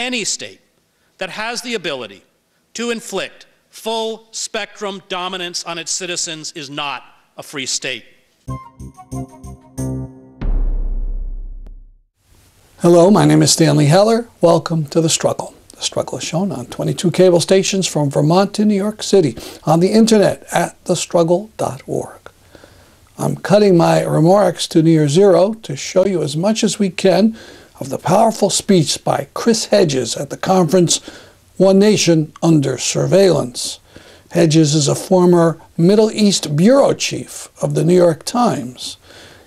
any state that has the ability to inflict full spectrum dominance on its citizens is not a free state. Hello, my name is Stanley Heller. Welcome to The Struggle. The Struggle is shown on 22 cable stations from Vermont to New York City, on the internet at thestruggle.org. I'm cutting my remarks to near zero to show you as much as we can of the powerful speech by Chris Hedges at the conference One Nation Under Surveillance. Hedges is a former Middle East bureau chief of the New York Times.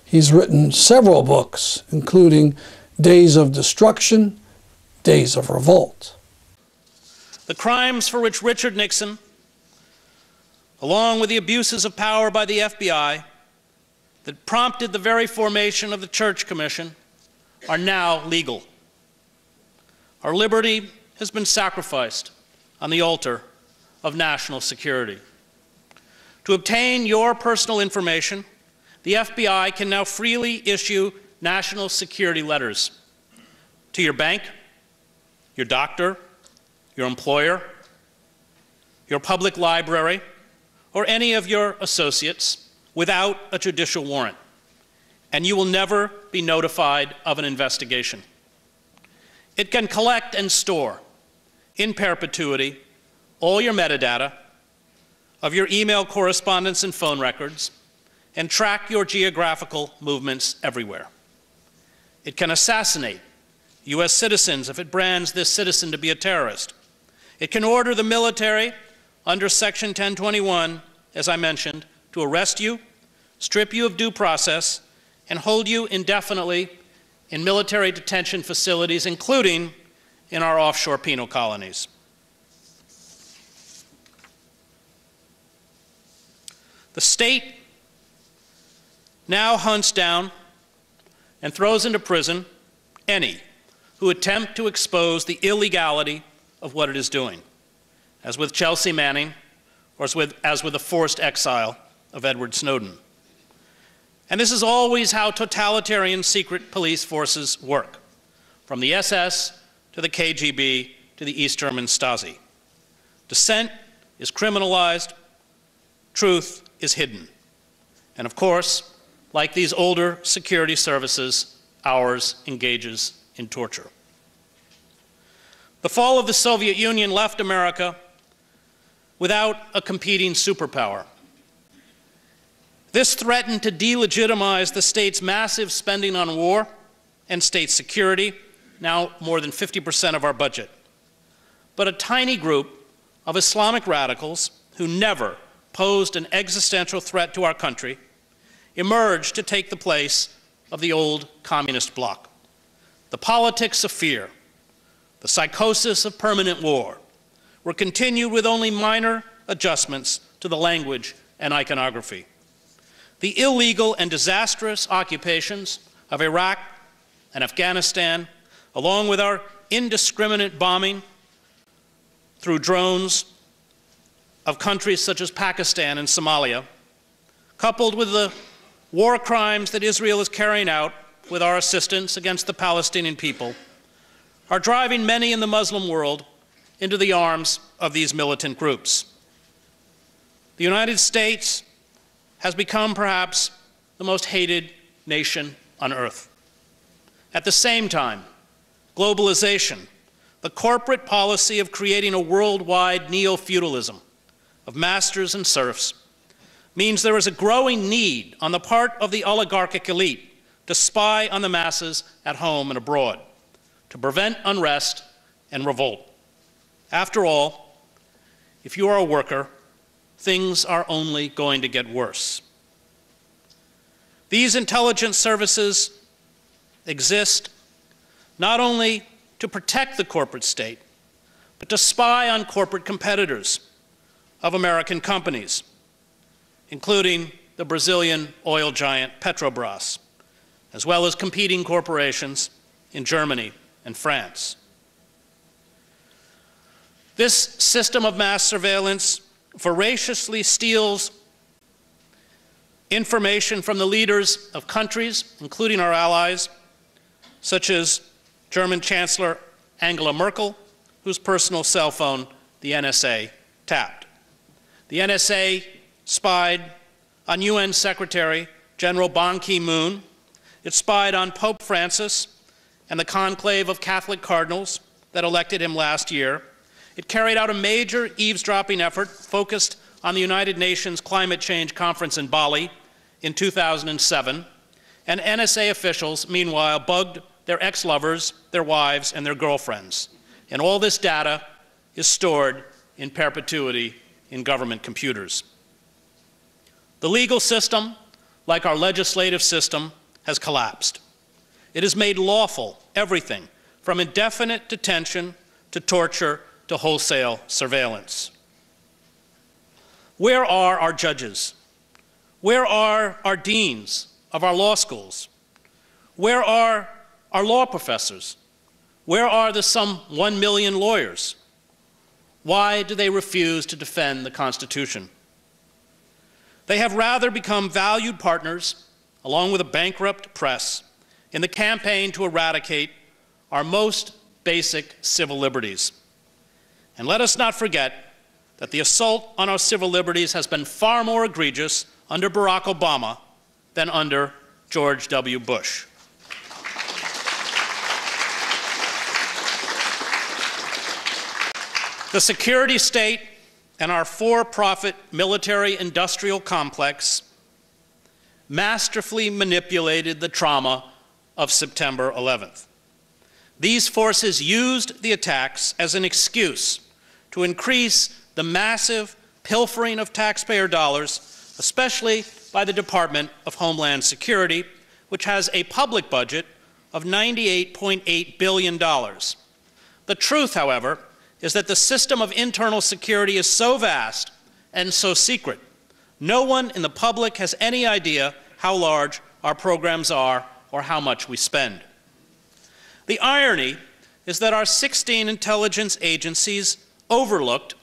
He's written several books, including Days of Destruction, Days of Revolt. The crimes for which Richard Nixon, along with the abuses of power by the FBI that prompted the very formation of the Church Commission, are now legal. Our liberty has been sacrificed on the altar of national security. To obtain your personal information, the FBI can now freely issue national security letters to your bank, your doctor, your employer, your public library, or any of your associates without a judicial warrant, and you will never be notified of an investigation. It can collect and store in perpetuity all your metadata of your email correspondence and phone records and track your geographical movements everywhere. It can assassinate U.S. citizens if it brands this citizen to be a terrorist. It can order the military under Section 1021, as I mentioned, to arrest you, strip you of due process, and hold you indefinitely in military detention facilities, including in our offshore penal colonies. The state now hunts down and throws into prison any who attempt to expose the illegality of what it is doing, as with Chelsea Manning, or as with the forced exile of Edward Snowden. And this is always how totalitarian secret police forces work, from the SS to the KGB to the East German Stasi. Dissent is criminalized, truth is hidden. And of course, like these older security services, ours engages in torture. The fall of the Soviet Union left America without a competing superpower. This threatened to delegitimize the state's massive spending on war and state security, now more than 50% of our budget. But a tiny group of Islamic radicals who never posed an existential threat to our country emerged to take the place of the old communist bloc. The politics of fear, the psychosis of permanent war, were continued with only minor adjustments to the language and iconography. The illegal and disastrous occupations of Iraq and Afghanistan, along with our indiscriminate bombing through drones of countries such as Pakistan and Somalia, coupled with the war crimes that Israel is carrying out with our assistance against the Palestinian people, are driving many in the Muslim world into the arms of these militant groups. The United States has become perhaps the most hated nation on earth. At the same time, globalization, the corporate policy of creating a worldwide neo-feudalism of masters and serfs, means there is a growing need on the part of the oligarchic elite to spy on the masses at home and abroad, to prevent unrest and revolt. After all, if you are a worker, things are only going to get worse. These intelligence services exist not only to protect the corporate state, but to spy on corporate competitors of American companies, including the Brazilian oil giant Petrobras, as well as competing corporations in Germany and France. This system of mass surveillance voraciously steals information from the leaders of countries, including our allies, such as German Chancellor Angela Merkel, whose personal cell phone the NSA tapped. The NSA spied on UN Secretary General Ban Ki-moon. It spied on Pope Francis and the conclave of Catholic cardinals that elected him last year. It carried out a major eavesdropping effort focused on the United Nations Climate Change Conference in Bali in 2007. And NSA officials, meanwhile, bugged their ex-lovers, their wives, and their girlfriends. And all this data is stored in perpetuity in government computers. The legal system, like our legislative system, has collapsed. It has made lawful everything from indefinite detention to torture to wholesale surveillance. Where are our judges? Where are our deans of our law schools? Where are our law professors? Where are the some 1 million lawyers? Why do they refuse to defend the Constitution? They have rather become valued partners, along with a bankrupt press, in the campaign to eradicate our most basic civil liberties. And let us not forget that the assault on our civil liberties has been far more egregious under Barack Obama than under George W. Bush. The security state and our for-profit military-industrial complex masterfully manipulated the trauma of September 11th. These forces used the attacks as an excuse to increase the massive pilfering of taxpayer dollars, especially by the Department of Homeland Security, which has a public budget of $98.8 billion. The truth, however, is that the system of internal security is so vast and so secret, no one in the public has any idea how large our programs are or how much we spend. The irony is that our 16 intelligence agencies overlooked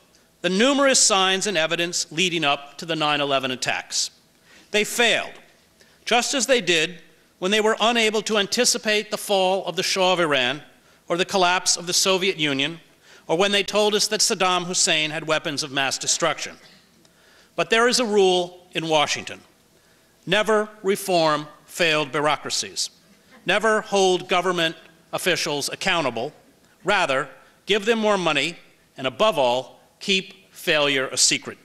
the numerous signs and evidence leading up to the 9/11 attacks. They failed, just as they did when they were unable to anticipate the fall of the Shah of Iran or the collapse of the Soviet Union, or when they told us that Saddam Hussein had weapons of mass destruction. But there is a rule in Washington: never reform failed bureaucracies. Never hold government officials accountable. Rather, give them more money, and above all, keep failure a secret.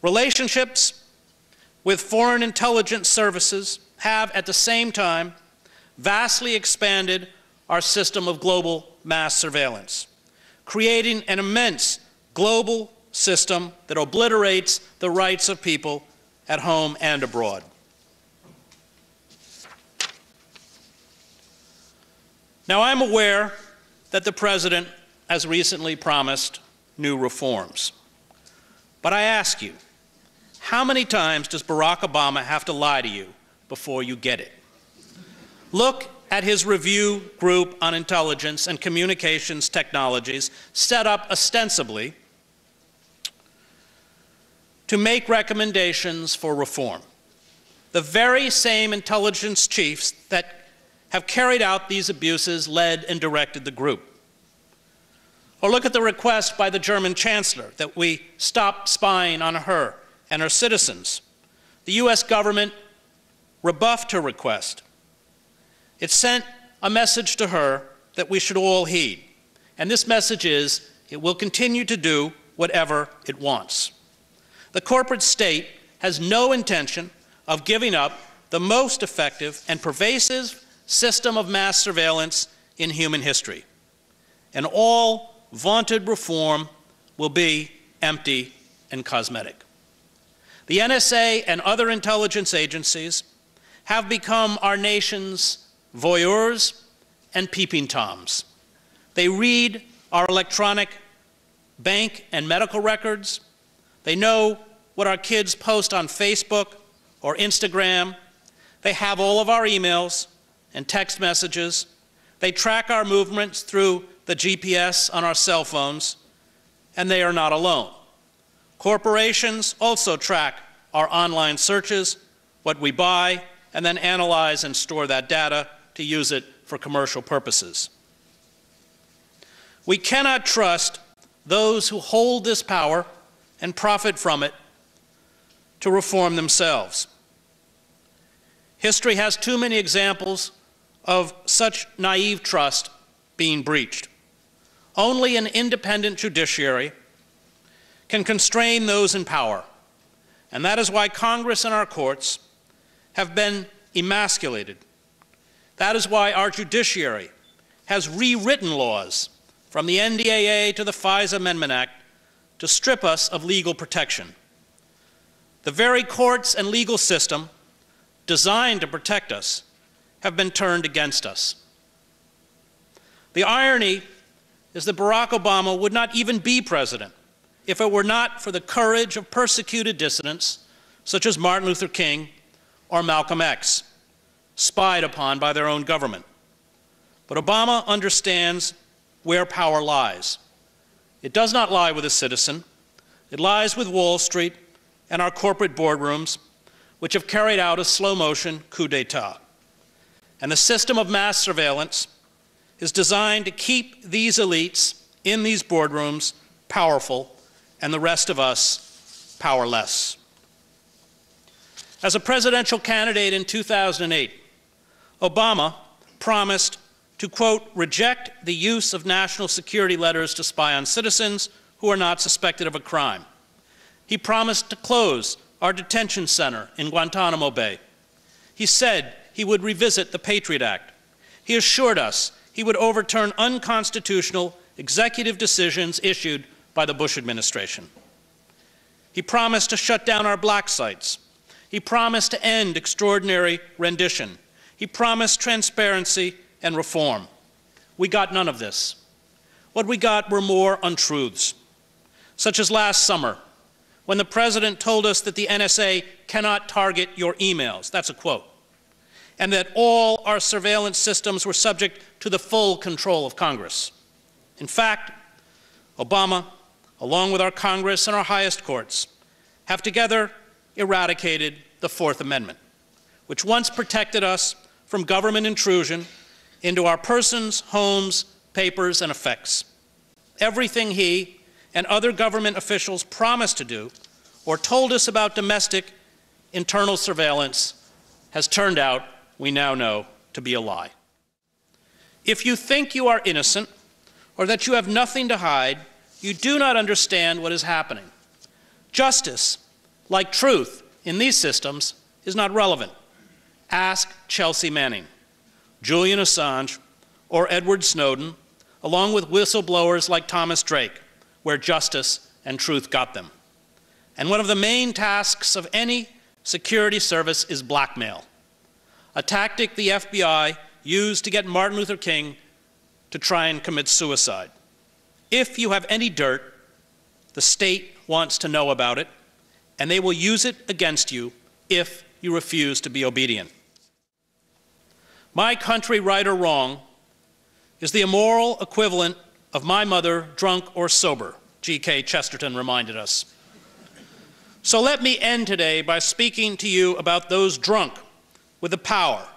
Relationships with foreign intelligence services have, at the same time, vastly expanded our system of global mass surveillance, creating an immense global system that obliterates the rights of people at home and abroad. Now, I'm aware that the President has recently promised new reforms. But I ask you, how many times does Barack Obama have to lie to you before you get it? Look at his review group on intelligence and communications technologies, set up ostensibly to make recommendations for reform. The very same intelligence chiefs that have carried out these abuses led and directed the group. Or look at the request by the German Chancellor that we stop spying on her and her citizens. The US government rebuffed her request. It sent a message to her that we should all heed. And this message is, it will continue to do whatever it wants. The corporate state has no intention of giving up the most effective and pervasive system of mass surveillance in human history. And all vaunted reform will be empty and cosmetic. The NSA and other intelligence agencies have become our nation's voyeurs and peeping toms. They read our electronic bank and medical records. They know what our kids post on Facebook or Instagram. They have all of our emails and text messages. They track our movements through the GPS on our cell phones, and they are not alone. Corporations also track our online searches, what we buy, and then analyze and store that data to use it for commercial purposes. We cannot trust those who hold this power and profit from it to reform themselves. History has too many examples of such naive trust being breached. Only an independent judiciary can constrain those in power, and that is why Congress and our courts have been emasculated. That is why our judiciary has rewritten laws, from the NDAA to the FISA Amendment Act, to strip us of legal protection. The very courts and legal system designed to protect us have been turned against us. The irony is that Barack Obama would not even be president if it were not for the courage of persecuted dissidents such as Martin Luther King or Malcolm X, spied upon by their own government. But Obama understands where power lies. It does not lie with a citizen. It lies with Wall Street and our corporate boardrooms, which have carried out a slow-motion coup d'etat. And the system of mass surveillance is designed to keep these elites in these boardrooms powerful and the rest of us powerless. As a presidential candidate in 2008, Obama promised to, quote, reject the use of national security letters to spy on citizens who are not suspected of a crime. He promised to close our detention center in Guantanamo Bay. He said he would revisit the Patriot Act. He assured us he would overturn unconstitutional executive decisions issued by the Bush administration. He promised to shut down our black sites. He promised to end extraordinary rendition. He promised transparency and reform. We got none of this. What we got were more untruths, such as last summer, when the President told us that the NSA cannot target your emails. That's a quote. And that all our surveillance systems were subject to the full control of Congress. In fact, Obama, along with our Congress and our highest courts, have together eradicated the Fourth Amendment, which once protected us from government intrusion into our persons, homes, papers, and effects. Everything he and other government officials promised to do or told us about domestic internal surveillance has turned out, we now know, to be a lie. If you think you are innocent or that you have nothing to hide, you do not understand what is happening. Justice, like truth in these systems, is not relevant. Ask Chelsea Manning, Julian Assange, or Edward Snowden, along with whistleblowers like Thomas Drake, where justice and truth got them. And one of the main tasks of any security service is blackmail, a tactic the FBI used to get Martin Luther King to try and commit suicide. If you have any dirt, the state wants to know about it, and they will use it against you if you refuse to be obedient. My country, right or wrong, is the immoral equivalent of my mother, drunk or sober, G.K. Chesterton reminded us. So let me end today by speaking to you about those drunk with the power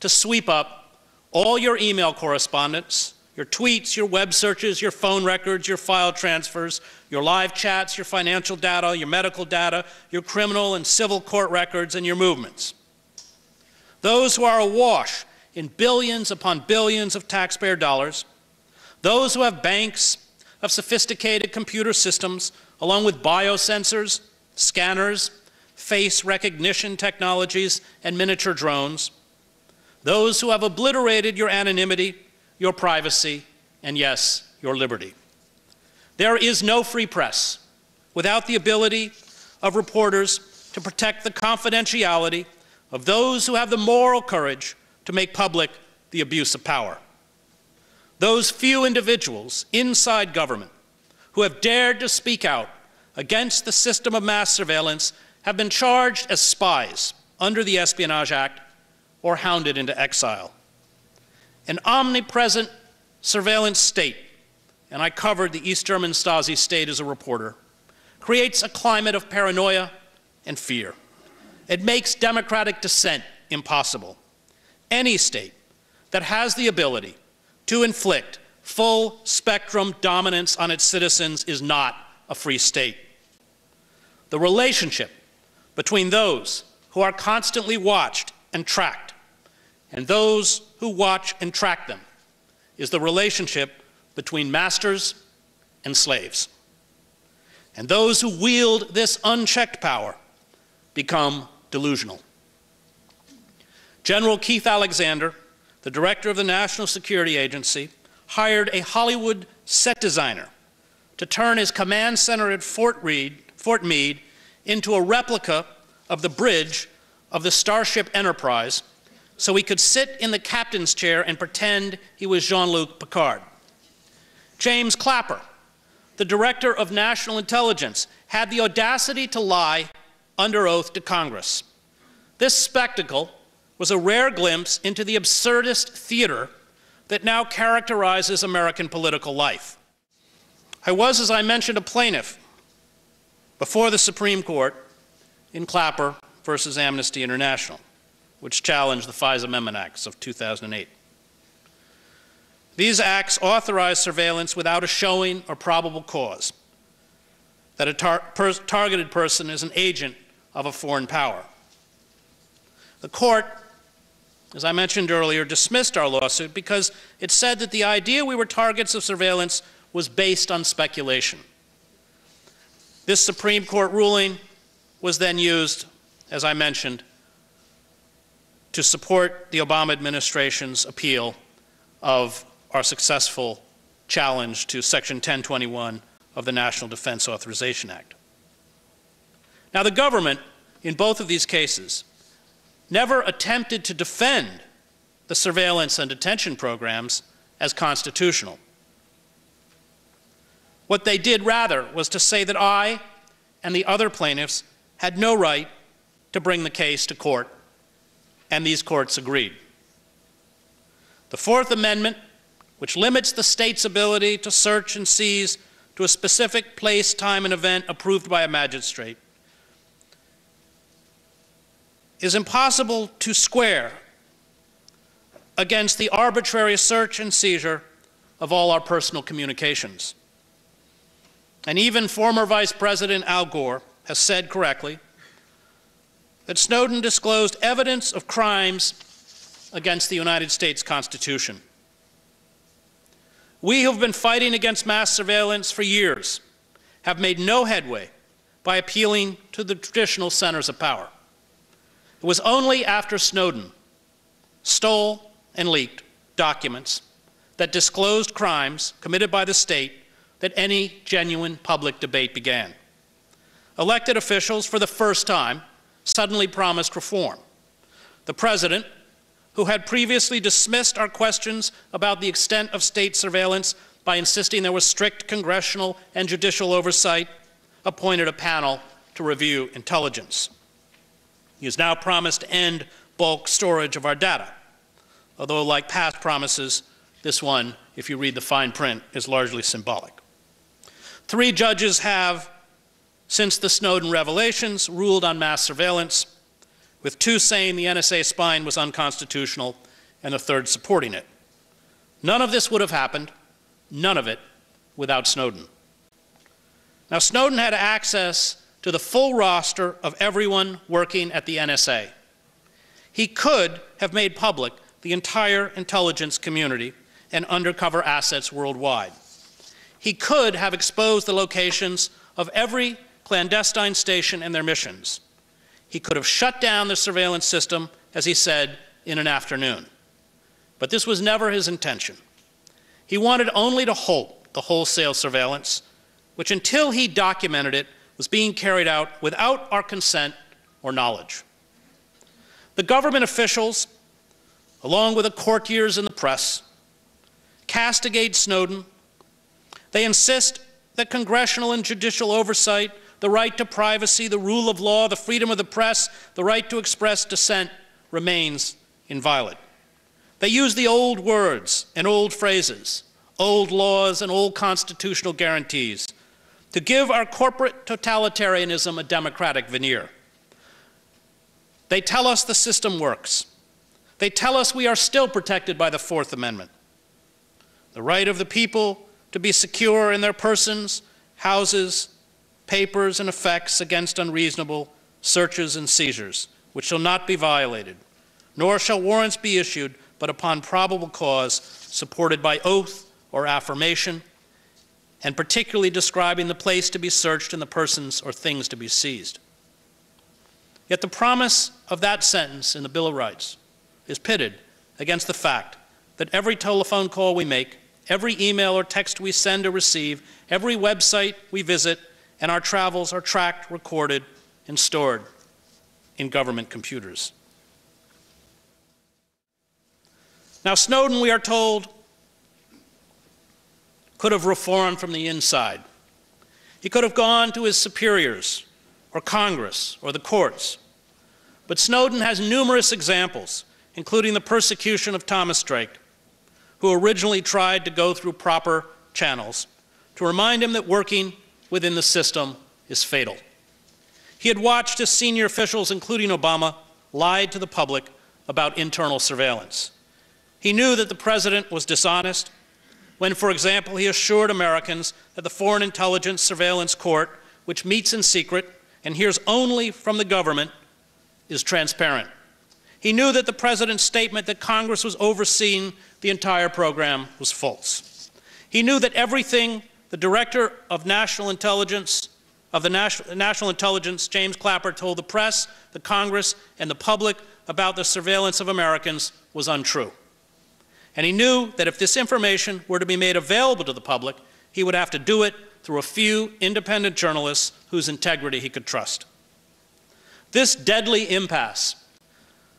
to sweep up all your email correspondence, your tweets, your web searches, your phone records, your file transfers, your live chats, your financial data, your medical data, your criminal and civil court records, and your movements. Those who are awash in billions upon billions of taxpayer dollars, those who have banks of sophisticated computer systems, along with biosensors, scanners, face recognition technologies, and miniature drones, those who have obliterated your anonymity, your privacy, and yes, your liberty. There is no free press without the ability of reporters to protect the confidentiality of those who have the moral courage to make public the abuse of power. Those few individuals inside government who have dared to speak out against the system of mass surveillance have been charged as spies under the Espionage Act or hounded into exile. An omnipresent surveillance state, and I covered the East German Stasi state as a reporter, creates a climate of paranoia and fear. It makes democratic dissent impossible. Any state that has the ability to inflict full spectrum dominance on its citizens is not a free state. The relationship between those who are constantly watched and tracked and those who watch and track them is the relationship between masters and slaves. And those who wield this unchecked power become delusional. General Keith Alexander, the director of the National Security Agency, hired a Hollywood set designer to turn his command center at Fort Meade into a replica of the bridge of the Starship Enterprise so he could sit in the captain's chair and pretend he was Jean-Luc Picard. James Clapper, the director of National Intelligence, had the audacity to lie under oath to Congress. This spectacle was a rare glimpse into the absurdist theater that now characterizes American political life. I was, as I mentioned, a plaintiff before the Supreme Court in Clapper versus Amnesty International, which challenged the FISA Amendment Acts of 2008. These acts authorized surveillance without a showing or probable cause that a targeted person is an agent of a foreign power. The court, as I mentioned earlier, dismissed our lawsuit because it said that the idea we were targets of surveillance was based on speculation. This Supreme Court ruling was then used, as I mentioned, to support the Obama administration's appeal of our successful challenge to Section 1021 of the National Defense Authorization Act. Now, the government, in both of these cases, never attempted to defend the surveillance and detention programs as constitutional. What they did, rather, was to say that I and the other plaintiffs had no right to bring the case to court, and these courts agreed. The Fourth Amendment, which limits the state's ability to search and seize to a specific place, time, and event approved by a magistrate, is impossible to square against the arbitrary search and seizure of all our personal communications. And even former Vice President Al Gore has said correctly that Snowden disclosed evidence of crimes against the United States Constitution. We who have been fighting against mass surveillance for years have made no headway by appealing to the traditional centers of power. It was only after Snowden stole and leaked documents that disclosed crimes committed by the state that any genuine public debate began. Elected officials, for the first time, suddenly promised reform. The president, who had previously dismissed our questions about the extent of state surveillance by insisting there was strict congressional and judicial oversight, appointed a panel to review intelligence. He has now promised to end bulk storage of our data, although, like past promises, this one, if you read the fine print, is largely symbolic. 3 judges have, since the Snowden revelations, ruled on mass surveillance, with 2 saying the NSA spying was unconstitutional and a 3rd supporting it. None of this would have happened, none of it, without Snowden. Now, Snowden had access to the full roster of everyone working at the NSA. He could have made public the entire intelligence community and undercover assets worldwide. He could have exposed the locations of every clandestine station and their missions. He could have shut down the surveillance system, as he said, in an afternoon. But this was never his intention. He wanted only to halt the wholesale surveillance, which until he documented it, was being carried out without our consent or knowledge. The government officials, along with the courtiers and the press, castigate Snowden. They insist that congressional and judicial oversight, the right to privacy, the rule of law, the freedom of the press, the right to express dissent remains inviolate. They use the old words and old phrases, old laws and old constitutional guarantees to give our corporate totalitarianism a democratic veneer. They tell us the system works. They tell us we are still protected by the Fourth Amendment. the right of the people to be secure in their persons, houses, papers, and effects against unreasonable searches and seizures, which shall not be violated, nor shall warrants be issued but upon probable cause, supported by oath or affirmation, and particularly describing the place to be searched and the persons or things to be seized. Yet the promise of that sentence in the Bill of Rights is pitted against the fact that every telephone call we make, every email or text we send or receive, every website we visit, and our travels are tracked, recorded, and stored in government computers. Now, Snowden, we are told, could have reformed from the inside. He could have gone to his superiors, or Congress, or the courts. But Snowden has numerous examples, including the persecution of Thomas Drake, who originally tried to go through proper channels, to remind him that working within the system is fatal. He had watched as senior officials, including Obama, lied to the public about internal surveillance. He knew that the president was dishonest when, for example, he assured Americans that the Foreign Intelligence Surveillance Court, which meets in secret and hears only from the government, is transparent. He knew that the president's statement that Congress was overseeing the entire program was false. He knew that everything the Director of National Intelligence, James Clapper, told the press, the Congress, and the public about the surveillance of Americans was untrue. And he knew that if this information were to be made available to the public, he would have to do it through a few independent journalists whose integrity he could trust. This deadly impasse,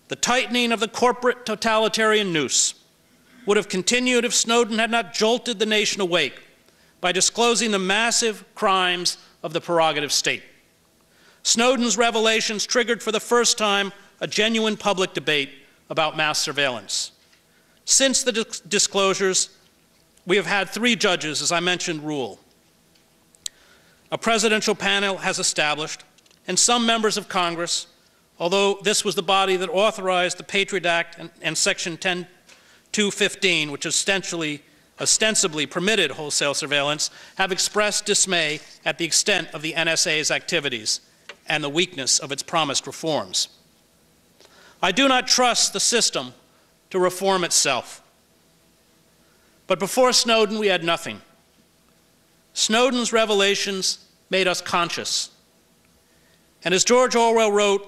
the tightening of the corporate totalitarian noose, would have continued if Snowden had not jolted the nation awake by disclosing the massive crimes of the prerogative state. Snowden's revelations triggered for the first time a genuine public debate about mass surveillance. Since the disclosures, we have had 3 judges, as I mentioned, rule. A presidential panel has established, and some members of Congress, although this was the body that authorized the Patriot Act and Section 10215, which ostensibly permitted wholesale surveillance, have expressed dismay at the extent of the NSA's activities and the weakness of its promised reforms. I do not trust the system to reform itself. But before Snowden, we had nothing. Snowden's revelations made us conscious. And as George Orwell wrote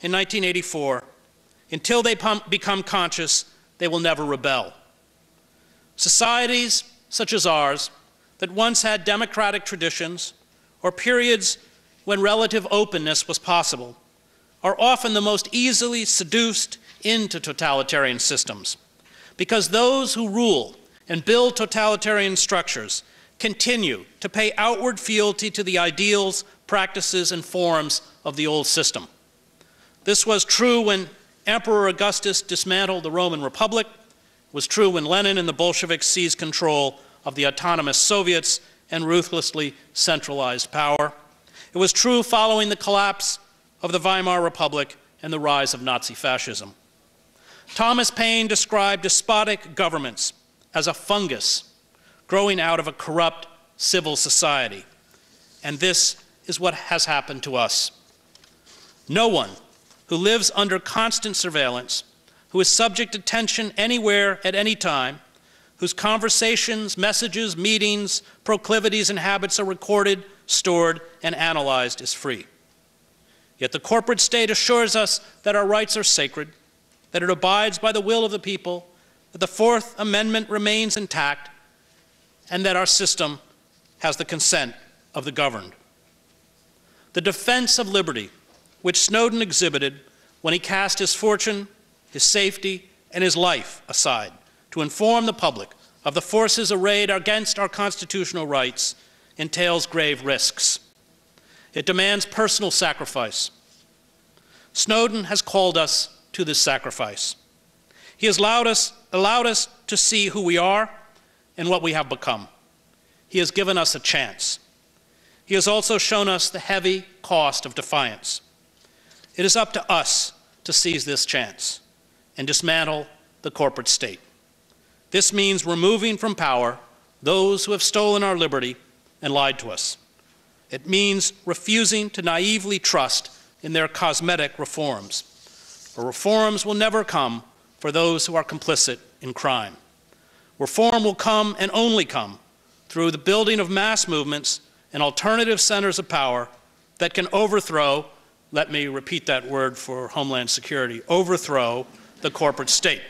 in 1984, until they become conscious, they will never rebel. Societies such as ours, that once had democratic traditions or periods when relative openness was possible, are often the most easily seduced into totalitarian systems, because those who rule and build totalitarian structures continue to pay outward fealty to the ideals, practices, and forms of the old system. This was true when Emperor Augustus dismantled the Roman Republic. It was true when Lenin and the Bolsheviks seized control of the autonomous Soviets and ruthlessly centralized power. It was true following the collapse of the Weimar Republic and the rise of Nazi fascism. Thomas Paine described despotic governments as a fungus growing out of a corrupt civil society. And this is what has happened to us. No one who lives under constant surveillance, who is subject to tension anywhere at any time, whose conversations, messages, meetings, proclivities, and habits are recorded, stored, and analyzed is free. Yet the corporate state assures us that our rights are sacred, that it abides by the will of the people, that the Fourth Amendment remains intact, and that our system has the consent of the governed. The defense of liberty, which Snowden exhibited when he cast his fortune, his safety, and his life aside to inform the public of the forces arrayed against our constitutional rights, entails grave risks. It demands personal sacrifice. Snowden has called us to this sacrifice. He has allowed us to see who we are and what we have become. He has given us a chance. He has also shown us the heavy cost of defiance. It is up to us to seize this chance and dismantle the corporate state. This means removing from power those who have stolen our liberty and lied to us. It means refusing to naively trust in their cosmetic reforms. For reforms will never come for those who are complicit in crime. Reform will come and only come through the building of mass movements and alternative centers of power that can overthrow, let me repeat that word for Homeland Security, overthrow the corporate state.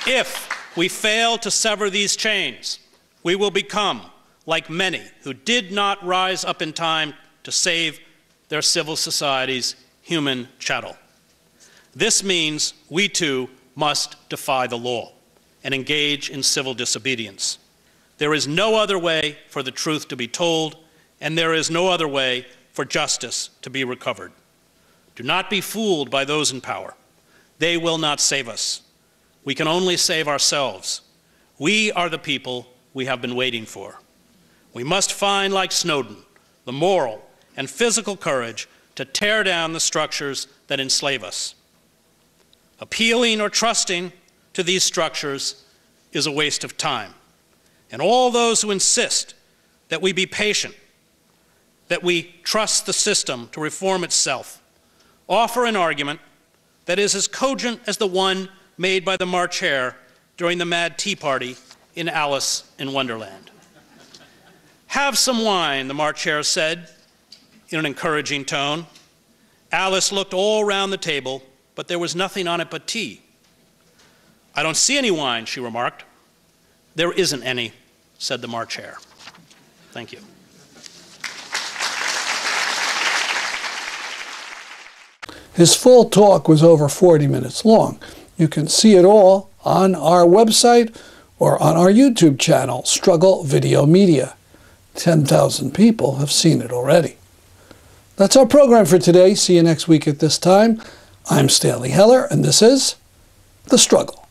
If we fail to sever these chains, we will become like many who did not rise up in time to save their civil society's human chattel. This means we too must defy the law and engage in civil disobedience. There is no other way for the truth to be told, and there is no other way for justice to be recovered. Do not be fooled by those in power. They will not save us. We can only save ourselves. We are the people we have been waiting for. We must find, like Snowden, the moral and physical courage to tear down the structures that enslave us. Appealing or trusting to these structures is a waste of time. And all those who insist that we be patient, that we trust the system to reform itself, offer an argument that is as cogent as the one made by the March Hare during the Mad Tea Party in Alice in Wonderland. Have some wine, the March Hare said in an encouraging tone. Alice looked all around the table, but there was nothing on it but tea. I don't see any wine, she remarked. There isn't any, said the March Hare. Thank you. His full talk was over 40 minutes long. You can see it all on our website or on our YouTube channel, Struggle Video Media. 10,000 people have seen it already. That's our program for today. See you next week at this time. I'm Stanley Heller, and this is The Struggle.